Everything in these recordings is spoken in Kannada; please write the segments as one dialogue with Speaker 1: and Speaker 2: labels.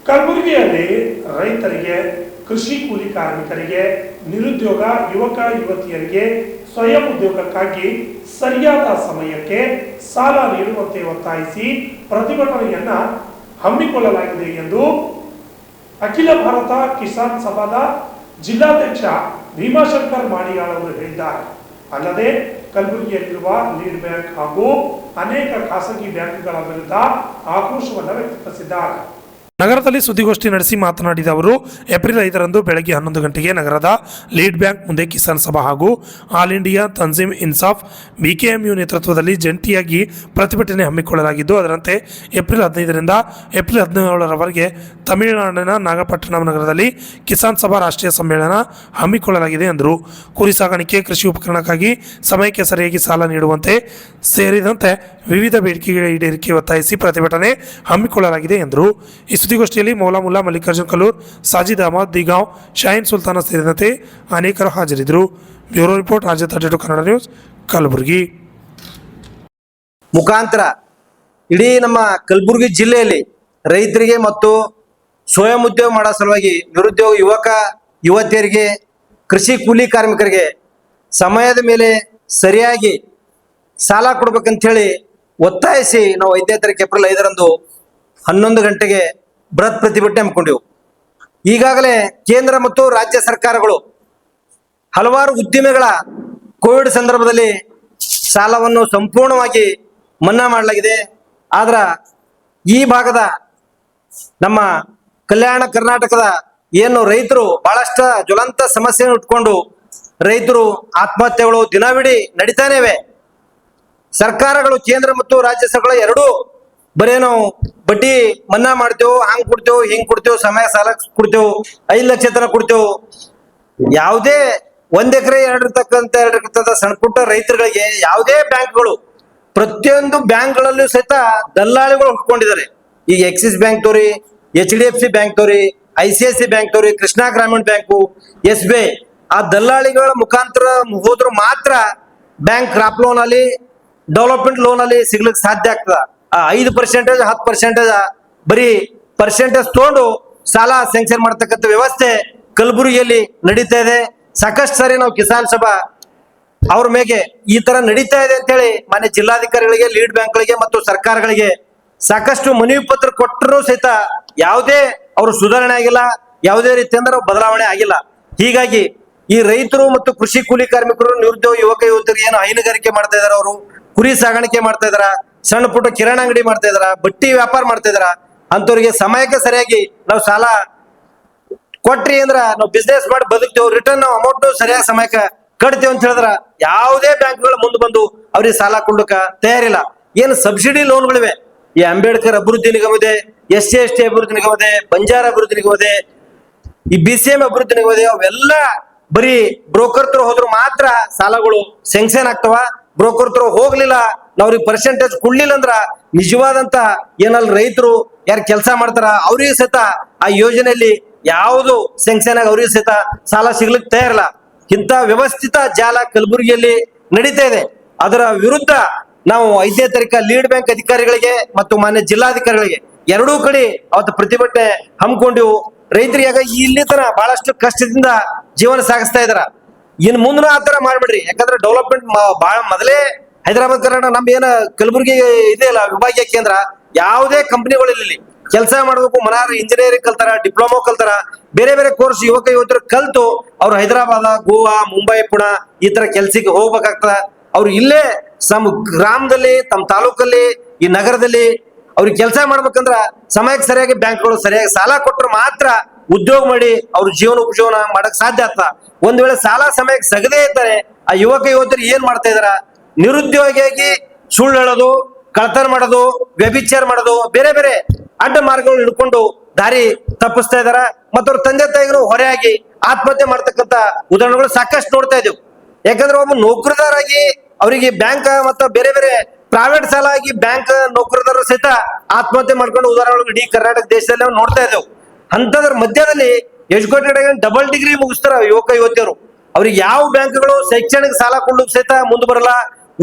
Speaker 1: ಕಲಬುರಗಿಯಲ್ಲಿ ರೈತರಿಗೆ, ಕೃಷಿ ಕೂಲಿ ಕಾರ್ಮಿಕರಿಗೆ, ನಿರುದ್ಯೋಗ ಯುವಕ ಯುವತಿಯರಿಗೆ ಸ್ವಯಂ ಉದ್ಯೋಗಕ್ಕಾಗಿ ಸರಿಯಾದ ಸಮಯಕ್ಕೆ ಸಾಲ ನೀಡುವಂತೆ ಒತ್ತಾಯಿಸಿ ಪ್ರತಿಭಟನೆಯನ್ನ ಹಮ್ಮಿಕೊಳ್ಳಲಾಗಿದೆ ಎಂದು ಅಖಿಲ ಭಾರತ ಕಿಸಾನ್ ಸಭಾದ ಜಿಲ್ಲಾಧ್ಯಕ್ಷ ಭೀಮಾಶಂಕರ್ ಮಾಡಿಯಾಳ್ ಅವರು ಹೇಳಿದ್ದಾರೆ. ಅಲ್ಲದೆ ಕಲಬುರಗಿಯಲ್ಲಿರುವ ಲೀಡ್ ಬ್ಯಾಂಕ್ ಹಾಗೂ ಅನೇಕ ಖಾಸಗಿ ಬ್ಯಾಂಕ್ಗಳ ವಿರುದ್ಧ ಆಕ್ರೋಶವನ್ನು ವ್ಯಕ್ತಪಡಿಸಿದ್ದಾರೆ. ನಗರದಲ್ಲಿ ಸುದ್ದಿಗೋಷ್ಠಿ ನಡೆಸಿ ಮಾತನಾಡಿದ ಅವರು, ಏಪ್ರಿಲ್ 5ರಂದು ಬೆಳಗ್ಗೆ 11 ಗಂಟೆಗೆ ನಗರದ ಲೀಡ್ ಬ್ಯಾಂಕ್ ಮುಂದೆ ಕಿಸಾನ್ ಸಭಾ ಹಾಗೂ ಆಲ್ ಇಂಡಿಯಾ ತನ್ಜೀಮ್ ಇನ್ಸಾಫ್ ಬಿಕೆಎಂಯು ನೇತೃತ್ವದಲ್ಲಿ ಜಂಟಿಯಾಗಿ ಪ್ರತಿಭಟನೆ ಹಮ್ಮಿಕೊಳ್ಳಲಾಗಿದ್ದು, ಅದರಂತೆ ಏಪ್ರಿಲ್ 15ರಿಂದ ಏಪ್ರಿಲ್ 17ರವರೆಗೆ ತಮಿಳುನಾಡಿನ ನಾಗಪಟ್ಟಣಂ ನಗರದಲ್ಲಿ ಕಿಸಾನ್ ಸಭಾ ರಾಷ್ಟ್ರೀಯ ಸಮ್ಮೇಳನ ಹಮ್ಮಿಕೊಳ್ಳಲಾಗಿದೆ ಎಂದರು. ಕುರಿ ಸಾಗಾಣಿಕೆ, ಕೃಷಿ ಉಪಕರಣಕ್ಕಾಗಿ ಸಮಯಕ್ಕೆ ಸರಿಯಾಗಿ ಸಾಲ ನೀಡುವಂತೆ ಸೇರಿದಂತೆ ವಿವಿಧ ಬೇಡಿಕೆಗಳ ಈಡೇರಿಕೆ ಒತ್ತಾಯಿಸಿ ಪ್ರತಿಭಟನೆ ಹಮ್ಮಿಕೊಳ್ಳಲಾಗಿದೆ ಎಂದರು. ಈ ಸುದ್ದಿಗೋಷ್ಠಿಯಲ್ಲಿ ಮೌಲಾ ಮುಲ್ಲಾ, ಮಲ್ಲಿಕಾರ್ಜುನ್ ಕಲ್ಲೂರ್, ಸಾಜಿದ್ ಅಹಮದ್, ದಿಗಾಂವ್, ಶಾಹೀನ್ ಸುಲ್ತಾನ ಸೇರಿದಂತೆ ಅನೇಕರು ಹಾಜರಿದ್ದರು. ಬ್ಯೂರೋ ರಿಪೋರ್ಟ್, ರಾಜ್ಯ 32 ಕನ್ನಡ ನ್ಯೂಸ್, ಕಲಬುರಗಿ.
Speaker 2: ಮುಖಾಂತರ ಇಡೀ ನಮ್ಮ ಕಲಬುರಗಿ ಜಿಲ್ಲೆಯಲ್ಲಿ ರೈತರಿಗೆ ಮತ್ತು ಸ್ವಯಂ ಉದ್ಯೋಗ ಮಾಡೋ ಸಲುವಾಗಿ ನಿರುದ್ಯೋಗ ಯುವಕ ಯುವತಿಯರಿಗೆ, ಕೃಷಿ ಕೂಲಿ ಕಾರ್ಮಿಕರಿಗೆ ಸಮಯದ ಮೇಲೆ ಸರಿಯಾಗಿ ಸಾಲ ಕೊಡ್ಬೇಕಂತೇಳಿ ಒತ್ತಾಯಿಸಿ ನಾವು 5ನೇ ತಾರೀಕು ಏಪ್ರಿಲ್ 5ರಂದು 11 ಗಂಟೆಗೆ ಬೃಹತ್ ಪ್ರತಿಭಟನೆ ಹಮ್ಮಿಕೊಂಡೆವು. ಈಗಾಗಲೇ ಕೇಂದ್ರ ಮತ್ತು ರಾಜ್ಯ ಸರ್ಕಾರಗಳು ಹಲವಾರು ಉದ್ದಿಮೆಗಳ ಕೋವಿಡ್ ಸಂದರ್ಭದಲ್ಲಿ ಸಾಲವನ್ನು ಸಂಪೂರ್ಣವಾಗಿ ಮನ್ನಾ ಮಾಡಲಾಗಿದೆ. ಆದ್ರೆ ಈ ಭಾಗದ ನಮ್ಮ ಕಲ್ಯಾಣ ಕರ್ನಾಟಕದ ಏನು ರೈತರು ಬಹಳಷ್ಟು ಜ್ವಲಂತ ಸಮಸ್ಯೆಯನ್ನು ಇಟ್ಕೊಂಡು ರೈತರು ಆತ್ಮಹತ್ಯೆಗಳು ದಿನವಿಡೀ ನಡೀತಾನೆ ಇವೆ. ಸರ್ಕಾರಗಳು ಕೇಂದ್ರ ಮತ್ತು ರಾಜ್ಯ ಸರ್ಕಾರ ಎರಡೂ ಬರೇ ನಾವು ಬಡ್ಡಿ ಮನ್ನಾ ಮಾಡ್ತೇವೆ, ಹಂಗ್ ಕೊಡ್ತೇವೆ, ಹಿಂಗ್ ಕೊಡ್ತೇವೆ, ಸಮಯ ಸಾಲ ಕೊಡ್ತೇವೆ, 5 ಲಕ್ಷ ತನಕ ಕೊಡ್ತೇವೆ. ಯಾವುದೇ 1 ಎಕರೆ 2 ಇರ್ತಕ್ಕಂಥ ಸಣ್ಣ ಪುಟ್ಟ ರೈತರುಗಳಿಗೆ ಯಾವುದೇ ಬ್ಯಾಂಕ್ಗಳು, ಪ್ರತಿಯೊಂದು ಬ್ಯಾಂಕ್ಗಳಲ್ಲೂ ಸಹಿತ ದಲ್ಲಾಳಿಗಳು ಹುಟ್ಕೊಂಡಿದ್ದಾರೆ. ಈಗ ಎಕ್ಸಿಸ್ ಬ್ಯಾಂಕ್ ತೋರಿ, HDFC ಬ್ಯಾಂಕ್ ತೋರಿ, ICICI ಬ್ಯಾಂಕ್ ತೋರಿ, ಕೃಷ್ಣಾ ಗ್ರಾಮೀಣ ಬ್ಯಾಂಕು, SBI, ಆ ದಲ್ಲಾಳಿಗಳ ಮುಖಾಂತರ ಹೋದ್ರು ಮಾತ್ರ ಬ್ಯಾಂಕ್ ಕ್ರಾಪ್ ಲೋನ್ ಅಲ್ಲಿ, ಡೆವಲಪ್ಮೆಂಟ್ ಲೋನ್ ಅಲ್ಲಿ ಸಿಗ್ಲಿಕ್ಕೆ ಸಾಧ್ಯ ಆಗ್ತದ. 5% 10% ಬರೀ ಪರ್ಸೆಂಟೇಜ್ ತಗೊಂಡು ಸಾಲ ಸ್ಯಾಂಕ್ಷನ್ ಮಾಡ್ತಕ್ಕಂಥ ವ್ಯವಸ್ಥೆ ಕಲಬುರಗಿಯಲ್ಲಿ ನಡೀತಾ ಇದೆ. ಸಾಕಷ್ಟು ಸಾರಿ ನಾವು ಕಿಸಾನ್ ಸಭಾ ಅವ್ರ ಮೇಲೆ ಈ ತರ ನಡೀತಾ ಇದೆ ಅಂತೇಳಿ ಮಾನ್ಯ ಜಿಲ್ಲಾಧಿಕಾರಿಗಳಿಗೆ, ಲೀಡ್ ಬ್ಯಾಂಕ್ಗಳಿಗೆ ಮತ್ತು ಸರ್ಕಾರಗಳಿಗೆ ಸಾಕಷ್ಟು ಮನವಿ ಪತ್ರ ಕೊಟ್ಟರೂ ಸಹಿತ ಯಾವುದೇ ಅವರು ಸುಧಾರಣೆ ಆಗಿಲ್ಲ, ಯಾವುದೇ ರೀತಿಯಿಂದ ಬದಲಾವಣೆ ಆಗಿಲ್ಲ. ಹೀಗಾಗಿ ಈ ರೈತರು ಮತ್ತು ಕೃಷಿ ಕೂಲಿ ಕಾರ್ಮಿಕರು, ನಿರುದ್ಯೋಗ ಯುವಕ ಯುವತಿಯರು ಏನು ಹೈನುಗಾರಿಕೆ ಮಾಡ್ತಾ ಇದಾರೆ, ಅವರು ಕುರಿ ಸಾಗಾಣಿಕೆ ಮಾಡ್ತಾ ಇದಾರ, ಸಣ್ಣ ಪುಟ್ಟ ಕಿರಾಣಿ ಅಂಗಡಿ ಮಾಡ್ತಾ ಇದಾರ, ಬಟ್ಟಿ ವ್ಯಾಪಾರ ಮಾಡ್ತಾ ಇದಾರ, ಅಂತವ್ರಿಗೆ ಸಮಯಕ್ಕೆ ಸರಿಯಾಗಿ ನಾವು ಸಾಲ ಕೊಟ್ರಿ ಅಂದ್ರ ನಾವು ಬಿಸ್ನೆಸ್ ಮಾಡಿ ಬದುಕ್ತೇವೆ, ರಿಟರ್ನ್ ನಾವು ಅಮೌಂಟ್ ಸರಿಯಾದ ಸಮಯಕ್ಕೆ ಕಟ್ತೇವೆ ಅಂತ ಹೇಳಿದ್ರ ಯಾವುದೇ ಬ್ಯಾಂಕ್ಗಳು ಮುಂದೆ ಬಂದು ಅವ್ರಿಗೆ ಸಾಲ ಕೊಡ್ಲಿಕ್ಕ ತಯಾರಿಲ್ಲ. ಏನು ಸಬ್ಸಿಡಿ ಲೋನ್ಗಳಿವೆ, ಈ ಅಂಬೇಡ್ಕರ್ ಅಭಿವೃದ್ಧಿ ನಿಗಮ ಇದೆ, SC/ST ಅಭಿವೃದ್ಧಿ ನಿಗಮ ಇದೆ, ಬಂಜಾರ ಅಭಿವೃದ್ಧಿ ನಿಗಮ ಇದೆ, ಈ BCM ಅಭಿವೃದ್ಧಿ ನಿಗಮ ಇದೆ, ಅವೆಲ್ಲ ಬರೀ ಬ್ರೋಕರ್ ತರ ಹೋದ್ರು ಮಾತ್ರ ಸಾಲಗಳು ಸ್ಯಾಂಕ್ಷನ್ ಆಗ್ತವ. ಬ್ರೋಕರ್ ತರ ಹೋಗ್ಲಿಲ್ಲ, ನಾವ್ರಿಗೆ ಪರ್ಸೆಂಟೇಜ್ ಕೊಡ್ಲಿಲ್ಲ ಅಂದ್ರ ನಿಜವಾದಂತ ಏನಲ್ಲಿ ರೈತರು ಯಾರು ಕೆಲಸ ಮಾಡ್ತಾರ ಅವ್ರಿಗೆ ಸಹಿತ ಆ ಯೋಜನೆಯಲ್ಲಿ ಯಾವುದು ಸ್ಯಾಂಕ್ಷನ್ ಆಗಿ ಅವ್ರಿಗೆ ಸಹಿತ ಸಾಲ ಸಿಗ್ಲಿಕ್ಕೆ ತಯಾರಿಲ್ಲ. ಇಂಥ ವ್ಯವಸ್ಥಿತ ಜಾಲ ಕಲಬುರಗಿಯಲ್ಲಿ ನಡೀತಾ ಇದೆ. ಅದರ ವಿರುದ್ಧ ನಾವು 5ನೇ ತಾರೀಕು ಲೀಡ್ ಬ್ಯಾಂಕ್ ಅಧಿಕಾರಿಗಳಿಗೆ ಮತ್ತು ಮಾನ್ಯ ಜಿಲ್ಲಾಧಿಕಾರಿಗಳಿಗೆ ಎರಡೂ ಕಡೆ ಅವತ್ತು ಪ್ರತಿಭಟನೆ ಹಮ್ಮಿಕೊಂಡಿವು. ರೈತರಿಗೆ ಇಲ್ಲಿ ತರ ಬಹಳಷ್ಟು ಕಷ್ಟದಿಂದ ಜೀವನ ಸಾಗಿಸ್ತಾ ಇದಾರ. ಇನ್ ಮುಂದೂ ಆ ತರ ಮಾಡ್ಬಿಡ್ರಿ, ಯಾಕಂದ್ರೆ ಡೆವಲಪ್ಮೆಂಟ್ ಬಹಳ ಮೊದಲೇ ಹೈದರಾಬಾದ್ ಕರ್ನಾಟಕ ನಮ್ ಏನ ಕಲಬುರಗಿ ಇದೆಯಲ್ಲ ವಿಭಾಗೀಯ ಕೇಂದ್ರ, ಯಾವುದೇ ಕಂಪನಿಗಳು ಇಲ್ಲಿ ಕೆಲಸ ಮಾಡ್ಬೇಕು, ಮನಾರ್ ಇಂಜಿನಿಯರಿಂಗ್ ಕಲ್ತಾರ, ಡಿಪ್ಲೊಮಾ ಕಲ್ತಾರ, ಬೇರೆ ಬೇರೆ ಕೋರ್ಸ್ ಯುವಕ ಯುವತರು ಕಲ್ತು ಅವ್ರು ಹೈದರಾಬಾದ್, ಗೋವಾ, ಮುಂಬೈ, ಪುಣೆ ಈ ತರ ಕೆಲ್ಸಕ್ಕೆ ಹೋಗ್ಬೇಕಾಗ್ತದ. ಅವ್ರು ಇಲ್ಲೇ ತಮ್ಮ ಗ್ರಾಮದಲ್ಲಿ, ತಮ್ಮ ತಾಲೂಕಲ್ಲಿ, ಈ ನಗರದಲ್ಲಿ ಅವ್ರಿಗೆ ಕೆಲಸ ಮಾಡ್ಬೇಕಂದ್ರ ಸಮಯಕ್ಕೆ ಸರಿಯಾಗಿ ಬ್ಯಾಂಕ್ಗಳು ಸರಿಯಾಗಿ ಸಾಲ ಕೊಟ್ಟರು ಮಾತ್ರ ಉದ್ಯೋಗ ಮಾಡಿ ಅವ್ರ ಜೀವನ ಉಪಜೀವನ ಮಾಡಕ್ ಸಾಧ್ಯ ಆಗ್ತದ. ಒಂದ್ ವೇಳೆ ಸಾಲ ಸಮಯಕ್ಕೆ ಸಗದೇ ಇರ್ತಾರೆ, ಆ ಯುವಕ ಯುವತರು ಏನ್ ಮಾಡ್ತಾ ಇದಾರ, ನಿರುದ್ಯೋಗಿಯಾಗಿ ಸುಳ್ಳು ಹೇಳೋದು, ಕಳ್ತನ ಮಾಡೋದು, ವ್ಯಭಿಚಾರ ಮಾಡೋದು, ಬೇರೆ ಬೇರೆ ಅಡ್ಡ ಮಾರ್ಗಗಳು ಹಿಡ್ಕೊಂಡು ದಾರಿ ತಪ್ಪಿಸ್ತಾ ಇದಾರ. ಮತ್ತ ಅವ್ರ ತಂದೆ ತಾಯಿಗಳು ಹೊರೆಯಾಗಿ ಆತ್ಮಹತ್ಯೆ ಮಾಡ್ತಕ್ಕಂತ ಉದಾಹರಣೆಗಳು ಸಾಕಷ್ಟು ನೋಡ್ತಾ ಇದ್ದೇವೆ. ಯಾಕಂದ್ರೆ ಒಬ್ಬ ನೌಕರದಾರಾಗಿ ಅವರಿಗೆ ಬ್ಯಾಂಕ್ ಮತ್ತು ಬೇರೆ ಬೇರೆ ಪ್ರೈವೇಟ್ ಸಾಲ ಆಗಿ ಬ್ಯಾಂಕ್ ನೌಕರದಾರರು ಸಹಿತ ಆತ್ಮಹತ್ಯೆ ಮಾಡ್ಕೊಂಡು ಉದಾಹರಣೆಗಳು ಇಡೀ ಕರ್ನಾಟಕ ದೇಶದಲ್ಲಿ ನಾವು ನೋಡ್ತಾ ಇದ್ದೇವೆ. ಅಂತದ್ರ ಮಧ್ಯದಲ್ಲಿ ಎಜುಕೇಟೆಡ್ ಆಗಿ ಡಬಲ್ ಡಿಗ್ರಿ ಮುಗಿಸ್ತಾರ ಯುವಕ ಯುವತಿಯರು, ಅವ್ರಿಗೆ ಯಾವ ಬ್ಯಾಂಕ್ಗಳು ಶೈಕ್ಷಣಿಕ ಸಾಲ ಕೊಡ್ಲಿಕ್ಕೆ ಸಹಿತ ಮುಂದೆ ಬರಲ್ಲ,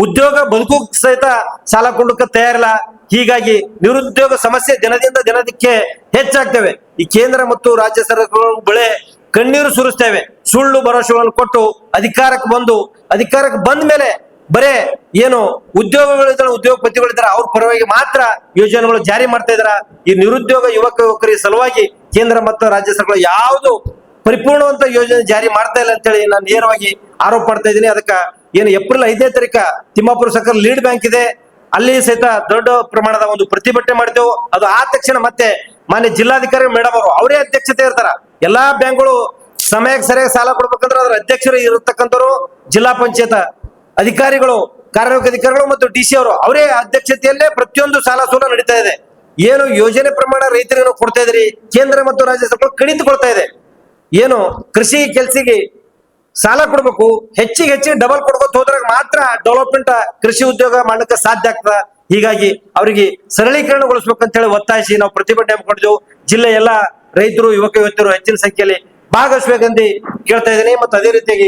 Speaker 2: ಉದ್ಯೋಗ ಬದುಕೋಕ್ ಸಹಿತ ಸಾಲ ಕೊಡ್ಲಿಕ್ಕೆ ತಯಾರಿಲ್ಲ. ಹೀಗಾಗಿ ನಿರುದ್ಯೋಗ ಸಮಸ್ಯೆ ದಿನದಿಂದ ದಿನಕ್ಕೆ ಹೆಚ್ಚಾಗ್ತವೆ. ಈ ಕೇಂದ್ರ ಮತ್ತು ರಾಜ್ಯ ಸರ್ಕಾರಗಳು ಬಳೆ ಕಣ್ಣೀರು ಸುರಿಸ್ತೇವೆ. ಸುಳ್ಳು ಭರವಸೆಗಳನ್ನು ಕೊಟ್ಟು ಅಧಿಕಾರಕ್ಕೆ ಬಂದ ಮೇಲೆ ಬರೇ ಏನು ಉದ್ಯೋಗಗಳಿದ್ದಾರೆ, ಉದ್ಯೋಗಪತಿಗಳಿದ್ದಾರೆ, ಅವ್ರ ಪರವಾಗಿ ಮಾತ್ರ ಯೋಜನೆಗಳು ಜಾರಿ ಮಾಡ್ತಾ ಇದಾರ. ಈ ನಿರುದ್ಯೋಗ ಯುವಕರಿಗೆ ಸಲುವಾಗಿ ಕೇಂದ್ರ ಮತ್ತು ರಾಜ್ಯ ಸರ್ಕಾರ ಯಾವುದು ಪರಿಪೂರ್ಣವಂತ ಯೋಜನೆ ಜಾರಿ ಮಾಡ್ತಾ ಇಲ್ಲ ಅಂತೇಳಿ ನಾನು ನೇರವಾಗಿ ಆರೋಪ ಮಾಡ್ತಾ ಇದ್ದೀನಿ. ಅದಕ್ಕೆ ಏನು ಏಪ್ರಿಲ್ 5ನೇ ತಾರೀಕು ತಿಮ್ಮಾಪುರ ಸರ್ಕಾರ ಲೀಡ್ ಬ್ಯಾಂಕ್ ಇದೆ, ಅಲ್ಲಿ ಸಹಿತ ದೊಡ್ಡ ಪ್ರಮಾಣದ ಒಂದು ಪ್ರತಿಭಟನೆ ಮಾಡ್ತೇವೆ. ಅದು ಆದ ತಕ್ಷಣ ಮತ್ತೆ ಮಾನ್ಯ ಜಿಲ್ಲಾಧಿಕಾರಿ ಮೇಡಮ್ ಅವರು ಅವರೇ ಅಧ್ಯಕ್ಷತೆ ಇರ್ತಾರ. ಎಲ್ಲಾ ಬ್ಯಾಂಕ್ಗಳು ಸಮಯಕ್ಕೆ ಸರಿಯಾಗಿ ಸಾಲ ಕೊಡ್ಬೇಕಂದ್ರೆ ಅದ್ರ ಅಧ್ಯಕ್ಷರು ಇರತಕ್ಕಂಥವ್ರು ಜಿಲ್ಲಾ ಪಂಚಾಯತ್ ಅಧಿಕಾರಿಗಳು, ಕಾರ್ಯನಿರ್ವಾಹಕ ಅಧಿಕಾರಿಗಳು ಮತ್ತು DC ಅವರು ಅವರೇ ಅಧ್ಯಕ್ಷತೆಯಲ್ಲೇ ಪ್ರತಿಯೊಂದು ಸಾಲ ಸೂಲ ನಡೀತಾ ಇದೆ. ಏನು ಯೋಜನೆ ಪ್ರಮಾಣ ರೈತರಿಗೆ ಕೊಡ್ತಾ ಇದ್ರಿ, ಕೇಂದ್ರ ಮತ್ತು ರಾಜ್ಯ ಸರ್ಕಾರ ಕಡಿತುಕೊಳ್ತಾ ಇದೆ. ಏನು ಕೃಷಿ ಕೆಲಸಿಗೆ ಸಾಲ ಕೊಡ್ಬೇಕು, ಹೆಚ್ಚಿಗೆ ಡಬಲ್ ಕೊಡ್ಕೋತ ಹೋದ್ರಾಗ ಮಾತ್ರ ಡೆವಲಪ್ಮೆಂಟ್ ಕೃಷಿ ಉದ್ಯೋಗ ಮಾಡ್ಲಿಕ್ಕೆ ಸಾಧ್ಯ ಆಗ್ತದ. ಹೀಗಾಗಿ ಅವರಿಗೆ ಸರಳೀಕರಣಗೊಳಿಸ್ಬೇಕಂತ ಹೇಳಿ ಒತ್ತಾಯಿಸಿ ನಾವು ಪ್ರತಿಭಟನೆ ಹಮ್ಮಿಕೊಂಡಿದ್ದೆವು. ಜಿಲ್ಲೆ ಎಲ್ಲ ರೈತರು ಯುವಕರು ಹೆಚ್ಚಿನ ಸಂಖ್ಯೆಯಲ್ಲಿ ಭಾಗವಹಿಸಬೇಕಂತ ಕೇಳ್ತಾ ಇದ್ದೀನಿ. ಮತ್ತು ಅದೇ ರೀತಿಯಾಗಿ